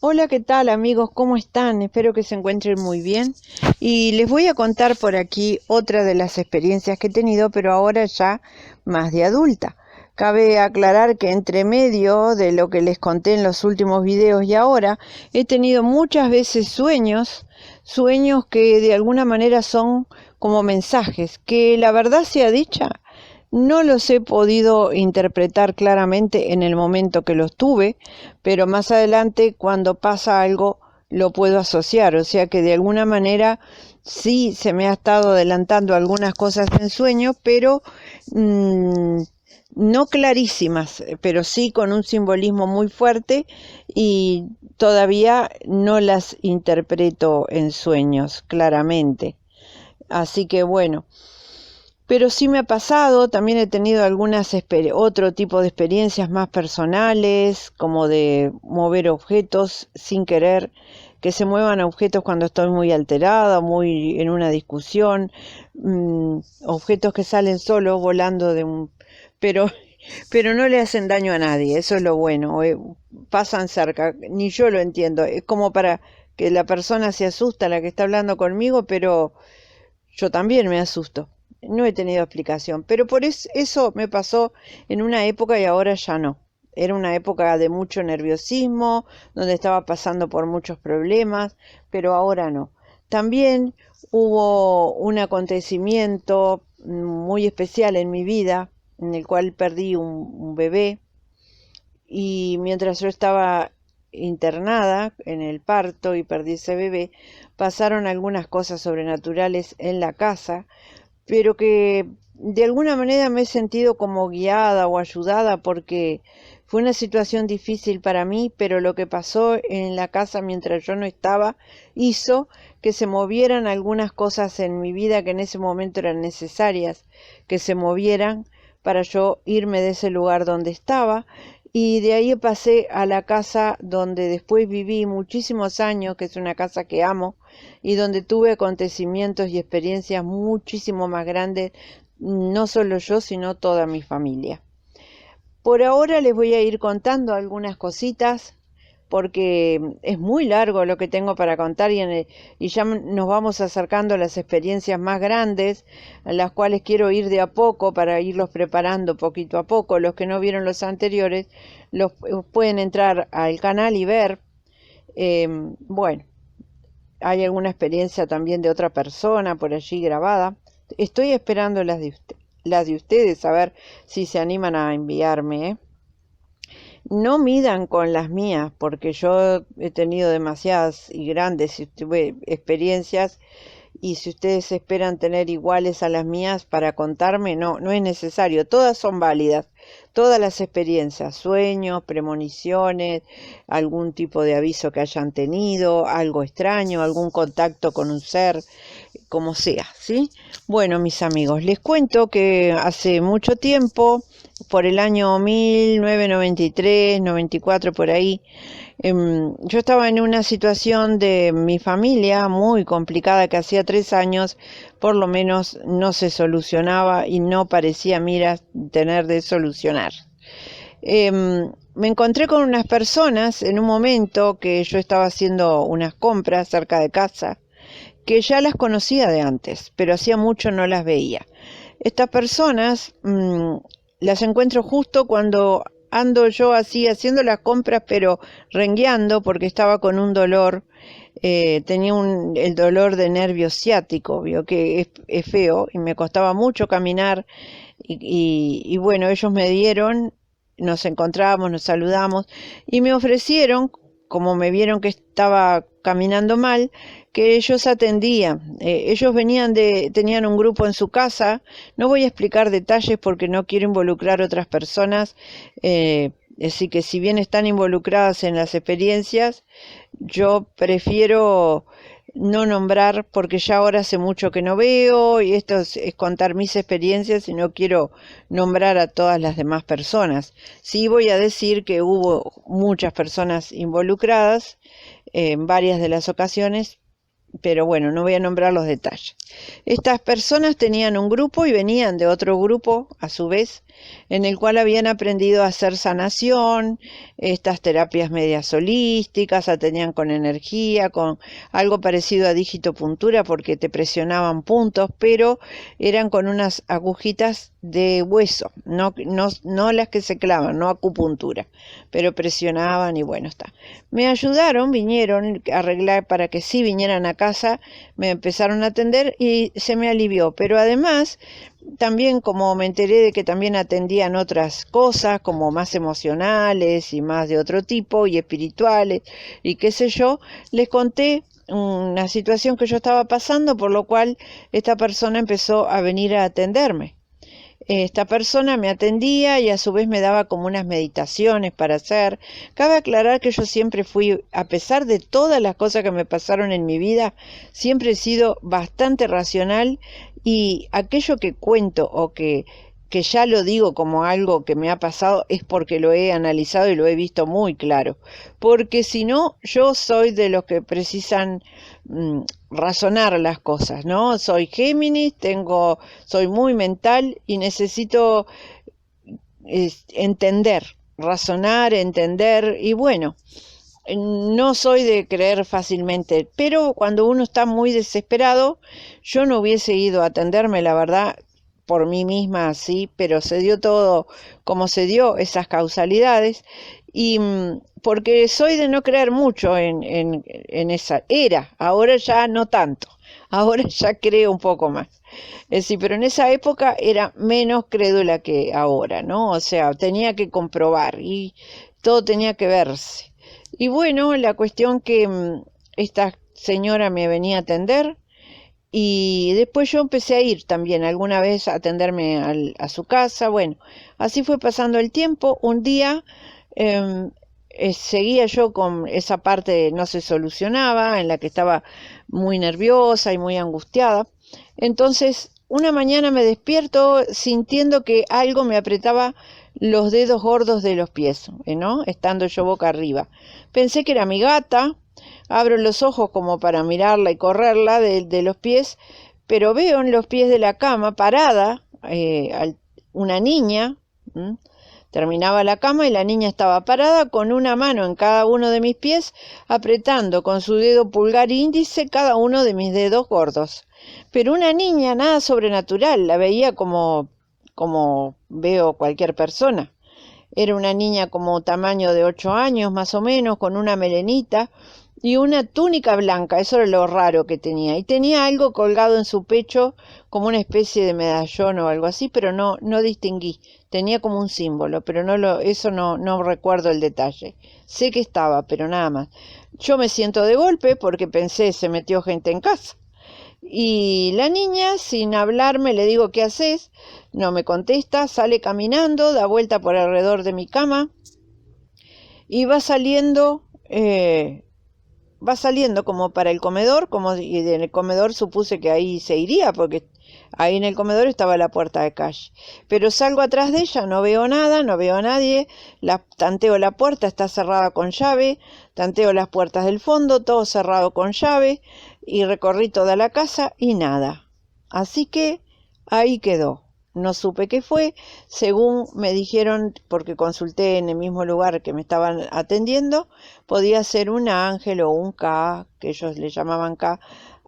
Hola, ¿qué tal amigos? ¿Cómo están? Espero que se encuentren muy bien. Y les voy a contar por aquí otra de las experiencias que he tenido, pero ahora ya más de adulta. Cabe aclarar que entre medio de lo que les conté en los últimos videos y ahora, he tenido muchas veces sueños que de alguna manera son como mensajes, que la verdad sea dicha, no los he podido interpretar claramente en el momento que los tuve, pero más adelante cuando pasa algo lo puedo asociar, o sea que de alguna manera sí se me ha estado adelantando algunas cosas en sueños, pero mm, no clarísimas, pero sí con un simbolismo muy fuerte y todavía no las interpreto en sueños claramente. Así que bueno. Pero sí me ha pasado, también he tenido otro tipo de experiencias más personales, como de mover objetos sin querer, que se muevan objetos cuando estoy muy alterada, muy en una discusión, objetos que salen solos volando pero, pero no le hacen daño a nadie, eso es lo bueno, pasan cerca, ni yo lo entiendo, es como para que la persona se asusta, la que está hablando conmigo, pero yo también me asusto. No he tenido explicación, pero eso me pasó en una época y ahora ya no. Era una época de mucho nerviosismo, donde estaba pasando por muchos problemas, pero ahora no. También hubo un acontecimiento muy especial en mi vida, en el cual perdí un bebé, y mientras yo estaba internada en el parto y perdí ese bebé, pasaron algunas cosas sobrenaturales en la casa, pero que de alguna manera me he sentido como guiada o ayudada porque fue una situación difícil para mí, pero lo que pasó en la casa mientras yo no estaba hizo que se movieran algunas cosas en mi vida que en ese momento eran necesarias que se movieran para yo irme de ese lugar donde estaba, y de ahí pasé a la casa donde después viví muchísimos años, que es una casa que amo y donde tuve acontecimientos y experiencias muchísimo más grandes, no solo yo, sino toda mi familia. Por ahora les voy a ir contando algunas cositas porque es muy largo lo que tengo para contar y ya nos vamos acercando a las experiencias más grandes, a las cuales quiero ir de a poco para irlos preparando poquito a poco. Los que no vieron los anteriores pueden entrar al canal y ver. Bueno, hay alguna experiencia también de otra persona por allí grabada. Estoy esperando las de ustedes, a ver si se animan a enviarme, ¿eh? No midan con las mías, porque yo he tenido demasiadas y grandes experiencias, y si ustedes esperan tener iguales a las mías para contarme, no es necesario. Todas son válidas, todas las experiencias, sueños, premoniciones, algún tipo de aviso que hayan tenido, algo extraño, algún contacto con un ser, como sea, ¿sí? Bueno, mis amigos, les cuento que hace mucho tiempo, por el año 1993, 94, por ahí, yo estaba en una situación de mi familia muy complicada que hacía 3 años, por lo menos no se solucionaba y no parecía, mira, tener de solucionar. Me encontré con unas personas en un momento que yo estaba haciendo unas compras cerca de casa, que ya las conocía de antes, pero hacía mucho no las veía. Estas personas las encuentro justo cuando ando yo así haciendo las compras, pero rengueando porque estaba con un dolor, tenía el dolor de nervio ciático, vio que es feo y me costaba mucho caminar y bueno, ellos me dieron, nos encontramos, nos saludamos y me ofrecieron, como me vieron que estaba caminando mal, que ellos atendían. Ellos tenían un grupo en su casa. No voy a explicar detalles porque no quiero involucrar a otras personas. Así que si bien están involucradas en las experiencias, yo prefiero no nombrar porque ya ahora hace mucho que no veo y esto es contar mis experiencias y no quiero nombrar a todas las demás personas. Sí voy a decir que hubo muchas personas involucradas en varias de las ocasiones, pero bueno, no voy a nombrar los detalles. Estas personas tenían un grupo y venían de otro grupo, a su vez, en el cual habían aprendido a hacer sanación, estas terapias medias holísticas, atendían con energía, con algo parecido a digitopuntura porque te presionaban puntos, pero eran con unas agujitas de hueso, no las que se clavan, no acupuntura, pero presionaban y bueno, está. Me ayudaron, vinieron a arreglar para que sí vinieran a casa, me empezaron a atender y se me alivió, pero además también como me enteré de que también atendían otras cosas como más emocionales y más de otro tipo y espirituales y qué sé yo, les conté una situación que yo estaba pasando, por lo cual esta persona empezó a venir a atenderme. Esta persona me atendía y a su vez me daba como unas meditaciones para hacer. Cabe aclarar que yo siempre fui, a pesar de todas las cosas que me pasaron en mi vida, siempre he sido bastante racional y aquello que cuento o que ya lo digo como algo que me ha pasado es porque lo he analizado y lo he visto muy claro. Porque si no, yo soy de los que precisan razonar las cosas, ¿no? Soy Géminis, soy muy mental y necesito entender, razonar, entender y bueno, no soy de creer fácilmente, pero cuando uno está muy desesperado, yo no hubiese ido a atenderme, la verdad, por mí misma, sí, pero se dio todo como se dio, esas causalidades, y porque soy de no creer mucho en esa ahora ya no tanto, ahora ya creo un poco más. Es decir, pero en esa época era menos crédula que ahora, ¿no? O sea, tenía que comprobar y todo tenía que verse. Y bueno, la cuestión que esta señora me venía a atender y después yo empecé a ir también alguna vez a atenderme a su casa. Bueno, así fue pasando el tiempo. Un día seguía yo con esa parte no se solucionaba, en la que estaba muy nerviosa y muy angustiada. Entonces, una mañana me despierto sintiendo que algo me apretaba los dedos gordos de los pies, ¿no? Estando yo boca arriba. Pensé que era mi gata, abro los ojos como para mirarla y correrla de los pies, pero veo en los pies de la cama parada una niña. Terminaba la cama y la niña estaba parada con una mano en cada uno de mis pies, apretando con su dedo pulgar e índice cada uno de mis dedos gordos. Pero una niña, nada sobrenatural, la veía como veo cualquier persona. Era una niña como tamaño de 8 años más o menos, con una melenita y una túnica blanca, eso era lo raro que tenía. Y tenía algo colgado en su pecho como una especie de medallón o algo así, pero no distinguí. Tenía como un símbolo, pero eso no recuerdo el detalle. Sé que estaba, pero nada más. Yo me siento de golpe porque pensé se metió gente en casa. Y la niña, sin hablarme, le digo, ¿qué haces? No me contesta, sale caminando, da vuelta por alrededor de mi cama y va saliendo como para el comedor, y en el comedor supuse que ahí se iría, porque ahí en el comedor estaba la puerta de calle. Pero salgo atrás de ella, no veo nada, no veo a nadie, tanteo la puerta, está cerrada con llave, tanteo las puertas del fondo, todo cerrado con llave, y recorrí toda la casa y nada. Así que ahí quedó. No supe qué fue, según me dijeron, porque consulté en el mismo lugar que me estaban atendiendo, podía ser un ángel o un K, que ellos le llamaban K,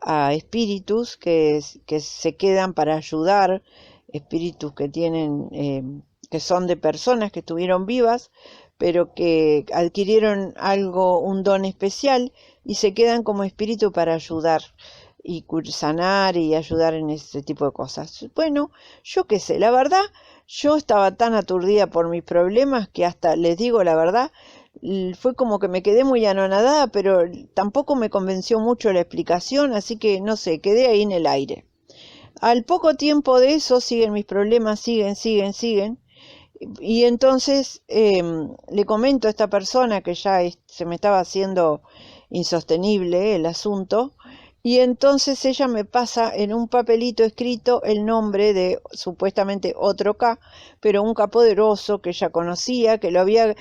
a espíritus que se quedan para ayudar, espíritus que tienen, que son de personas que estuvieron vivas, pero que adquirieron un don especial y se quedan como espíritu para ayudar y sanar y ayudar en ese tipo de cosas. Bueno, yo qué sé, la verdad, yo estaba tan aturdida por mis problemas que hasta, les digo la verdad, fue como que me quedé muy anonadada, pero tampoco me convenció mucho la explicación, así que no sé, quedé ahí en el aire. Al poco tiempo de eso, siguen mis problemas, siguen, y entonces le comento a esta persona que ya se me estaba haciendo insostenible el asunto, y entonces ella me pasa en un papelito escrito el nombre de supuestamente otro K, pero un K poderoso que ella conocía, que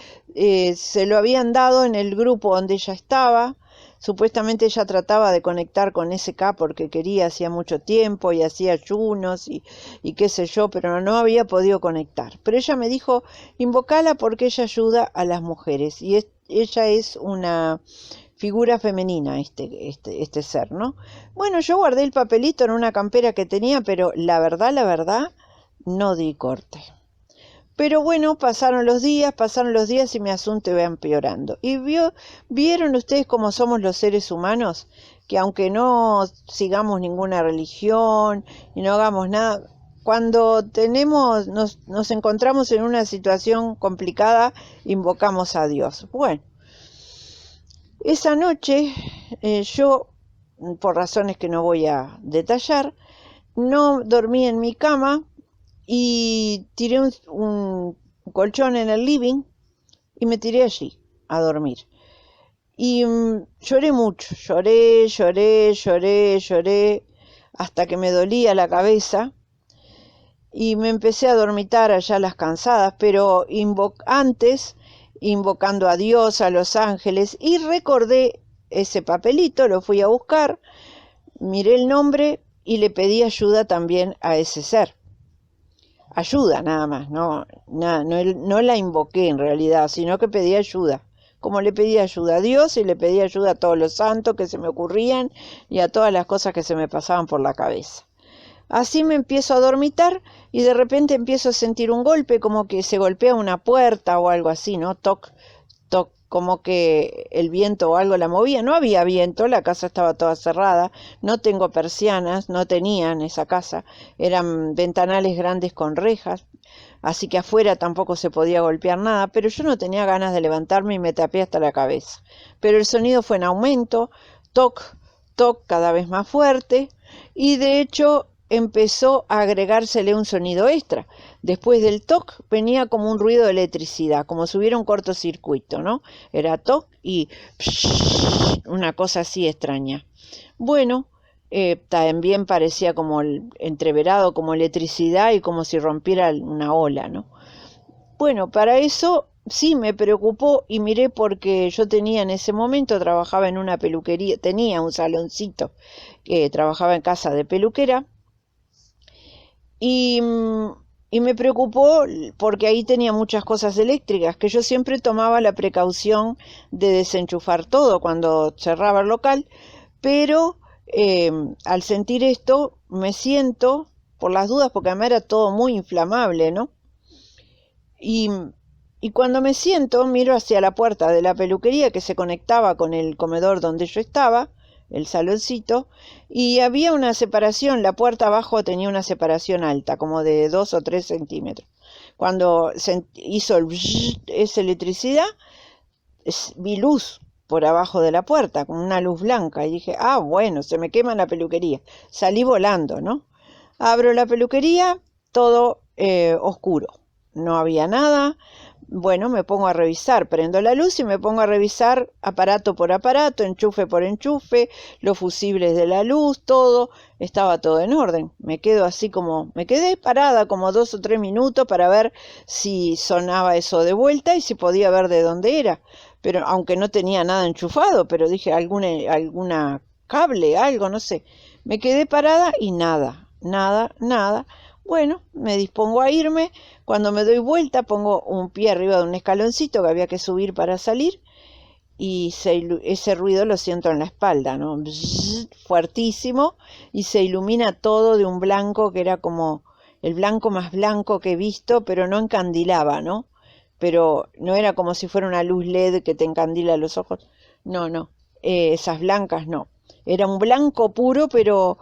se lo habían dado en el grupo donde ella estaba, Supuestamente ella trataba de conectar con SK porque quería, hacía mucho tiempo y hacía ayunos y qué sé yo, pero no había podido conectar. Pero ella me dijo, invocala porque ella ayuda a las mujeres y ella es una figura femenina, este ser, ¿no? Bueno, yo guardé el papelito en una campera que tenía, pero la verdad, no di corte. Pero bueno, pasaron los días y mi asunto iba empeorando. Y vieron ustedes cómo somos los seres humanos, que aunque no sigamos ninguna religión y no hagamos nada, cuando nos encontramos en una situación complicada, invocamos a Dios. Bueno, esa noche yo, por razones que no voy a detallar, no dormí en mi cama y tiré un colchón en el living y me tiré allí a dormir. Y lloré mucho, lloré, hasta que me dolía la cabeza y me empecé a dormitar allá a las cansadas, pero antes invocando a Dios, a los ángeles, y recordé ese papelito, lo fui a buscar, miré el nombre y le pedí ayuda también a ese ser. Ayuda nada más, no la invoqué en realidad, sino que pedí ayuda. Como le pedí ayuda a Dios y le pedí ayuda a todos los santos que se me ocurrían y a todas las cosas que se me pasaban por la cabeza. Así me empiezo a dormitar y de repente empiezo a sentir un golpe, como que se golpea una puerta o algo así, ¿no? Toc, toc, como que el viento o algo la movía. No había viento, la casa estaba toda cerrada, no tengo persianas, no tenía en esa casa, eran ventanales grandes con rejas, así que afuera tampoco se podía golpear nada, pero yo no tenía ganas de levantarme y me tapé hasta la cabeza. Pero el sonido fue en aumento, toc, toc, cada vez más fuerte, y de hecho empezó a agregársele un sonido extra. Después del toc venía como un ruido de electricidad, como si hubiera un cortocircuito, ¿no? Era toc y una cosa así extraña. Bueno, también parecía como entreverado, como electricidad y como si rompiera una ola, ¿no? Bueno, para eso sí me preocupó y miré porque yo tenía en ese momento, trabajaba en una peluquería, tenía un saloncito que trabajaba en casa de peluquera y me preocupó porque ahí tenía muchas cosas eléctricas que yo siempre tomaba la precaución de desenchufar todo cuando cerraba el local, pero al sentir esto me siento, por las dudas, porque además era todo muy inflamable, ¿no? Y cuando me siento, miro hacia la puerta de la peluquería que se conectaba con el comedor donde yo estaba, el saloncito, y había una separación, la puerta abajo tenía una separación alta, como de 2 o 3 centímetros. Cuando se hizo esa electricidad, vi luz por abajo de la puerta, con una luz blanca, y dije, bueno, se me quema la peluquería. Salí volando, ¿no? Abro la peluquería, todo oscuro, no había nada. Bueno, me pongo a revisar, prendo la luz y me pongo a revisar aparato por aparato, enchufe por enchufe, los fusibles de la luz, todo, estaba todo en orden. Me quedé parada como 2 o 3 minutos para ver si sonaba eso de vuelta y si podía ver de dónde era. Pero aunque no tenía nada enchufado, pero dije alguna cable, algo, no sé. Me quedé parada y nada. Bueno, me dispongo a irme. Cuando me doy vuelta pongo un pie arriba de un escaloncito que había que subir para salir y ese ruido lo siento en la espalda, ¿no? Bzz, fuertísimo, y se ilumina todo de un blanco que era como el blanco más blanco que he visto, pero no encandilaba, ¿no? Pero no era como si fuera una luz LED que te encandila los ojos. No, esas blancas no. Era un blanco puro, pero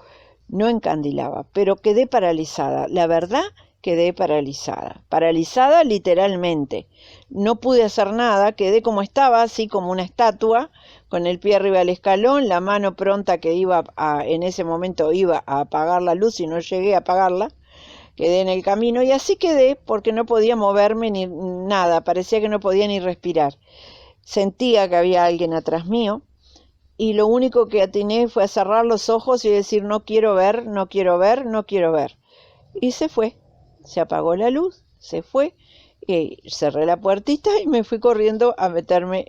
no encandilaba, pero quedé paralizada. La verdad, quedé paralizada literalmente. No pude hacer nada, quedé como estaba, así como una estatua, con el pie arriba del escalón, la mano pronta que en ese momento iba a apagar la luz y no llegué a apagarla. Quedé en el camino y así quedé porque no podía moverme ni nada, parecía que no podía ni respirar. Sentía que había alguien atrás mío. Y lo único que atiné fue a cerrar los ojos y decir no quiero ver, no quiero ver, no quiero ver. Y se fue, se apagó la luz, se fue, y cerré la puertita y me fui corriendo a meterme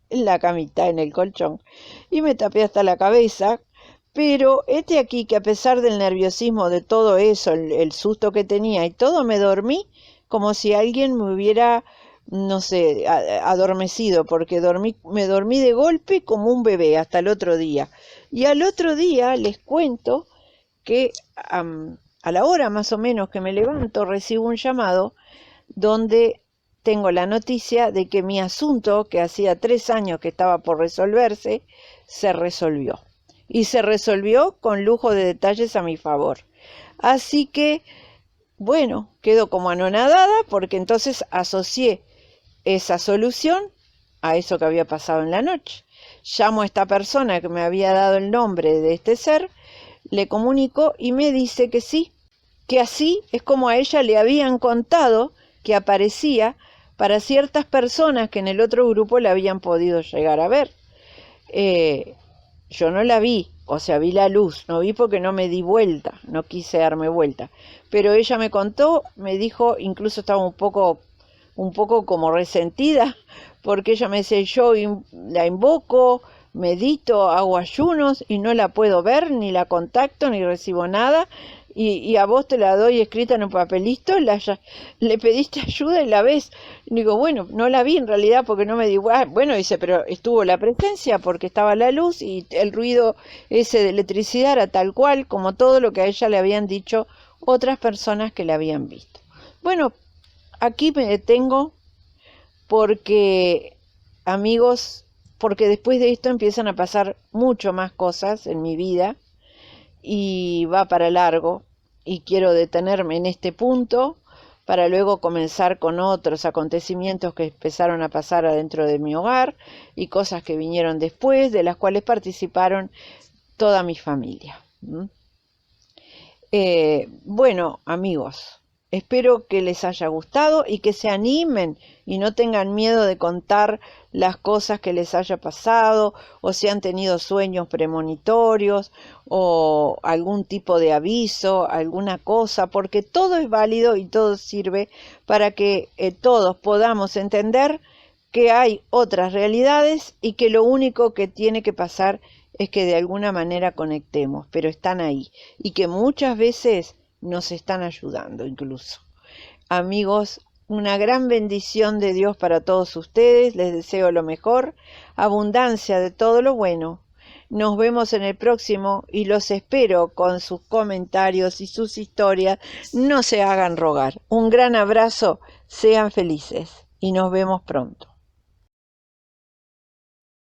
en la camita, en el colchón, y me tapé hasta la cabeza. Pero aquí que a pesar del nerviosismo de todo eso, el susto que tenía y todo, me dormí como si alguien me hubiera, no sé, adormecido, porque me dormí de golpe como un bebé hasta el otro día. Y al otro día les cuento que a la hora más o menos que me levanto recibo un llamado donde tengo la noticia de que mi asunto, que hacía 3 años que estaba por resolverse, se resolvió. Y se resolvió con lujo de detalles a mi favor. Así que, bueno, quedo como anonadada porque entonces asocié esa solución a eso que había pasado en la noche. Llamo a esta persona que me había dado el nombre de este ser, le comunico y me dice que sí, que así es como a ella le habían contado que aparecía para ciertas personas que en el otro grupo la habían podido llegar a ver. Yo no la vi, o sea, vi la luz, no vi porque no me di vuelta, no quise darme vuelta. Pero ella me contó, me dijo, incluso estaba un poco como resentida, porque ella me decía, yo la invoco, medito, hago ayunos y no la puedo ver, ni la contacto, ni recibo nada. Y a vos te la doy escrita en un papelito, le pediste ayuda y la ves. Y digo, bueno, no la vi en realidad porque no me di bueno, dice, pero estuvo la presencia porque estaba la luz y el ruido ese de electricidad era tal cual como todo lo que a ella le habían dicho otras personas que la habían visto. Bueno, aquí me detengo porque, amigos, porque después de esto empiezan a pasar mucho más cosas en mi vida y va para largo, y quiero detenerme en este punto para luego comenzar con otros acontecimientos que empezaron a pasar adentro de mi hogar y cosas que vinieron después, de las cuales participaron toda mi familia. Bueno, amigos, espero que les haya gustado y que se animen y no tengan miedo de contar las cosas que les haya pasado, o si han tenido sueños premonitorios o algún tipo de aviso, alguna cosa, porque todo es válido y todo sirve para que todos podamos entender que hay otras realidades y que lo único que tiene que pasar es que de alguna manera conectemos, pero están ahí y que muchas veces nos están ayudando incluso. Amigos, una gran bendición de Dios para todos ustedes, les deseo lo mejor, abundancia de todo lo bueno. Nos vemos en el próximo y los espero con sus comentarios y sus historias. No se hagan rogar. Un gran abrazo, sean felices y nos vemos pronto.